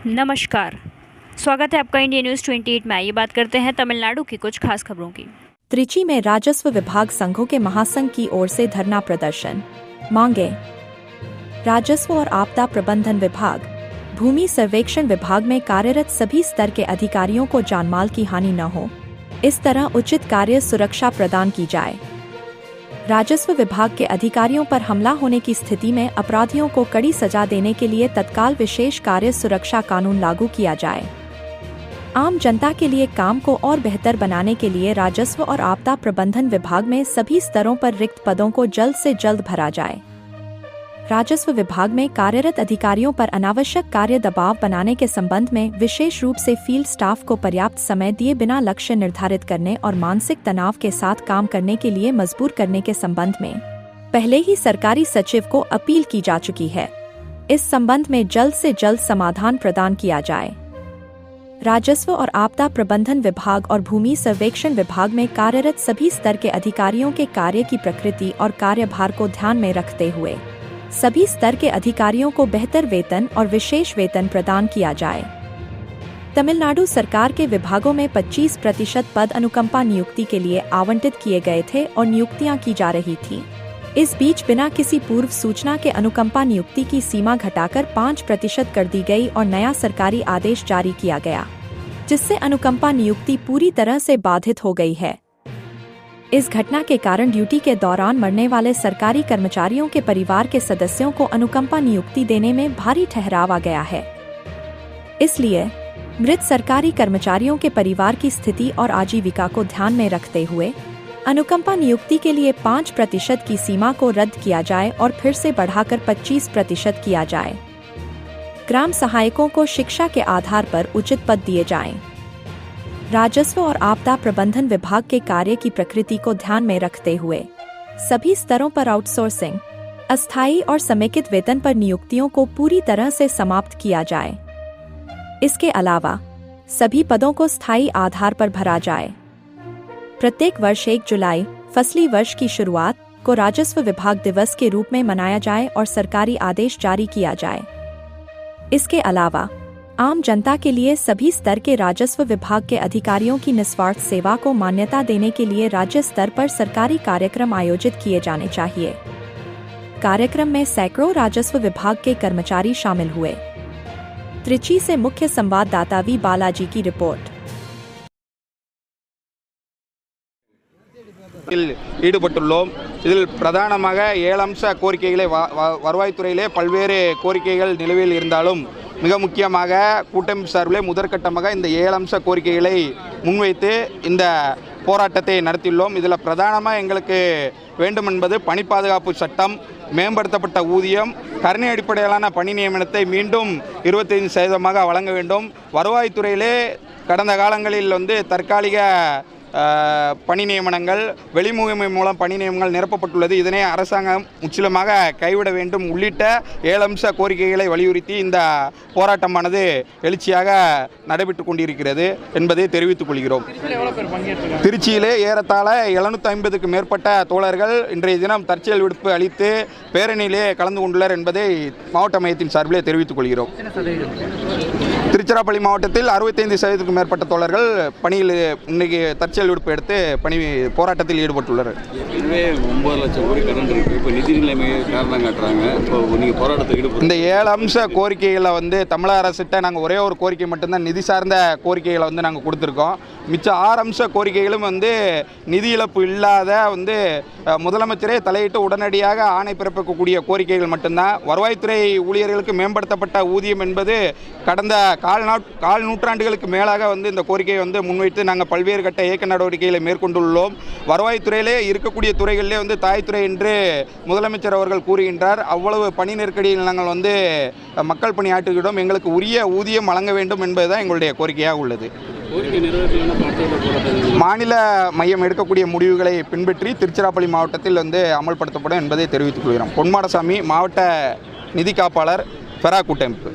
नमस्कार, स्वागत है आपका इंडिया न्यूज़ 28 में। ये बात करते हैं तमिलनाडु की कुछ खास खबरों की। त्रिची में राजस्व विभाग संघों के महासंघ की ओर से धरना प्रदर्शन। मांगे। राजस्व और आपदा प्रबंधन विभाग, भूमि सर्वेक्षण विभाग में कार्यरत सभी स्तर के अधिकारियों को जानमाल की हानि न हो, इस तरह उचित कार्य सुरक्षा प्रदान की जाए। राजस्व विभाग के अधिकारियों पर हमला होने की स्थिति में अपराधियों को कड़ी सजा देने के लिए तत्काल विशेष कार्य सुरक्षा कानून लागू किया जाए। आम जनता के लिए काम को और बेहतर बनाने के लिए राजस्व और आपदा प्रबंधन विभाग में सभी स्तरों पर रिक्त पदों को जल्द से जल्द भरा जाए। राजस्व विभाग में कार्यरत अधिकारियों पर अनावश्यक कार्य दबाव बनाने के संबंध में विशेष रूप से फील्ड स्टाफ को पर्याप्त समय दिए बिना लक्ष्य निर्धारित करने और मानसिक तनाव के साथ काम करने के लिए मजबूर करने के संबंध में पहले ही सरकारी सचिव को अपील की जा चुकी है। इस संबंध में जल्द से जल्द समाधान प्रदान किया जाए। राजस्व और आपदा प्रबंधन विभाग और भूमि सर्वेक्षण विभाग में कार्यरत सभी स्तर के अधिकारियों के कार्य की प्रकृति और कार्यभार को ध्यान में रखते हुए सभी स्तर के अधिकारियों को बेहतर वेतन और विशेष वेतन प्रदान किया जाए। तमिलनाडु सरकार के विभागों में 25% पद अनुकंपा नियुक्ति के लिए आवंटित किए गए थे और नियुक्तियां की जा रही थी। इस बीच बिना किसी पूर्व सूचना के अनुकंपा नियुक्ति की सीमा घटाकर 5% कर दी गई और नया सरकारी आदेश जारी किया गया, जिससे अनुकंपा नियुक्ति पूरी तरह से बाधित हो गई है। इस घटना के कारण ड्यूटी के दौरान मरने वाले सरकारी कर्मचारियों के परिवार के सदस्यों को अनुकंपा नियुक्ति देने में भारी ठहराव आ गया है। इसलिए मृत सरकारी कर्मचारियों के परिवार की स्थिति और आजीविका को ध्यान में रखते हुए अनुकंपा नियुक्ति के लिए 5% की सीमा को रद्द किया जाए और फिर से बढ़ाकर 25% किया जाए। ग्राम सहायकों को शिक्षा के आधार पर उचित पद दिए जाएं। राजस्व और आपदा प्रबंधन विभाग के कार्य की प्रकृति को ध्यान में रखते हुए सभी स्तरों पर आउटसोर्सिंग, अस्थायी और समेकित वेतन पर नियुक्तियों को पूरी तरह से समाप्त किया जाए। इसके अलावा सभी पदों को स्थायी आधार पर भरा जाए। प्रत्येक वर्ष 1 जुलाई फसली वर्ष की शुरुआत को राजस्व विभाग दिवस के रूप में मनाया जाए और सरकारी आदेश जारी किया जाए। इसके अलावा आम जनता के लिए सभी स्तर के राजस्व विभाग के अधिकारियों की निस्वार्थ सेवा को मान्यता देने के लिए राज्य स्तर पर सरकारी कार्यक्रम आयोजित किए जाने चाहिए। कार्यक्रम में सैकड़ों राजस्व विभाग के कर्मचारी शामिल हुए। त्रिची से मुख्य संवाददाता वी बालाजी की रिपोर्ट। ஈடுபட்டுள்ளோம். இதில் பிரதானமாக 7 அம்ச கோரிக்கைகளை வருவாய்த்துறையிலே பல்வேறு கோரிக்கைகள் நிலுவையில் இருந்தாலும் மிக முக்கியமாக கூட்டமைப்பு சார்பிலே முதற்கட்டமாக இந்த 7 அம்ச கோரிக்கைகளை முன்வைத்து இந்த போராட்டத்தை நடத்தியுள்ளோம். இதில் பிரதானமாக எங்களுக்கு வேண்டும் என்பது பணி பாதுகாப்பு சட்டம், மேம்படுத்தப்பட்ட ஊதியம், கருணை அடிப்படையிலான பணி நியமனத்தை மீண்டும் 25% வழங்க வேண்டும். வருவாய்த்துறையிலே கடந்த காலங்களில் தற்காலிக பணி நியமனங்கள், வெளிமுகமை மூலம் பணி நியமனங்கள் நிரப்பப்பட்டுள்ளது. இதனை அரசாங்கம் முற்றிலுமாக கைவிட வேண்டும் உள்ளிட்ட 7 அம்ச கோரிக்கைகளை வலியுறுத்தி இந்த போராட்டமானது எழுச்சியாக நடைபெற்றுக் கொண்டிருக்கிறது என்பதை தெரிவித்துக் கொள்கிறோம். திருச்சியிலே ஏறத்தாழ 750க்கு மேற்பட்ட தோழர்கள் இன்றைய தினம் தற்செயல் விடுப்பு அளித்து பேரணியிலே கலந்து கொண்டுள்ளார் என்பதை மாவட்ட மையத்தின் சார்பிலே தெரிவித்துக் கொள்கிறோம். திருச்சிராப்பள்ளி மாவட்டத்தில் 65%க்கும் மேற்பட்ட தோழர்கள் பணியில் இன்னைக்கு தற்செயல் விடுப்பு எடுத்து போராட்டத்தில் ஈடுபட்டுள்ளனர். இதுவே 9 லட்சம் கோடி கடன் இருக்கு. இப்போ நிதி நிலைமை காரணம் காட்டுறாங்க. இப்போ நீங்கள் போராட்டத்தில் ஈடுபட்டு இந்த 7 அம்ச கோரிக்கைகளை தமிழக அரசிட்ட நாங்கள் ஒரே ஒரு கோரிக்கை மட்டும்தான் நிதி சார்ந்த கோரிக்கைகளை நாங்கள் கொடுத்துருக்கோம். மிச்சம் 6 அம்ச கோரிக்கைகளும் நிதி இழப்பு இல்லாத முதலமைச்சரே தலையிட்டு உடனடியாக ஆணை பிறப்பிக்கக்கூடிய கோரிக்கைகள் மட்டும்தான். வருவாய்த்துறை ஊழியர்களுக்கு மேம்படுத்தப்பட்ட ஊதியம் என்பது கடந்த கால் நூற்றாண்டுகளுக்கு மேலாக இந்த கோரிக்கையை முன்வைத்து நாங்கள் பல்வேறு கட்ட இயக்க நடவடிக்கைகளை மேற்கொண்டுள்ளோம். வருவாய்த்துறையிலே இருக்கக்கூடிய துறைகளிலே தாய்த்துறை என்று முதலமைச்சர் அவர்கள் கூறுகின்றார். அவ்வளவு பணி நெருக்கடியில் நாங்கள் மக்கள் பணியாற்றுகிறோம். எங்களுக்கு உரிய ஊதியம் வழங்க வேண்டும் என்பதுதான் எங்களுடைய கோரிக்கையாக உள்ளது. மாநில மையம் எடுக்கக்கூடிய முடிவுகளை பின்பற்றி திருச்சிராப்பள்ளி மாவட்டத்தில் அமல்படுத்தப்படும் என்பதை தெரிவித்துக் கொள்கிறோம். பொன்மாடசாமி, மாவட்ட நிதி காப்பாளர், பெரா கூட்டமைப்பு.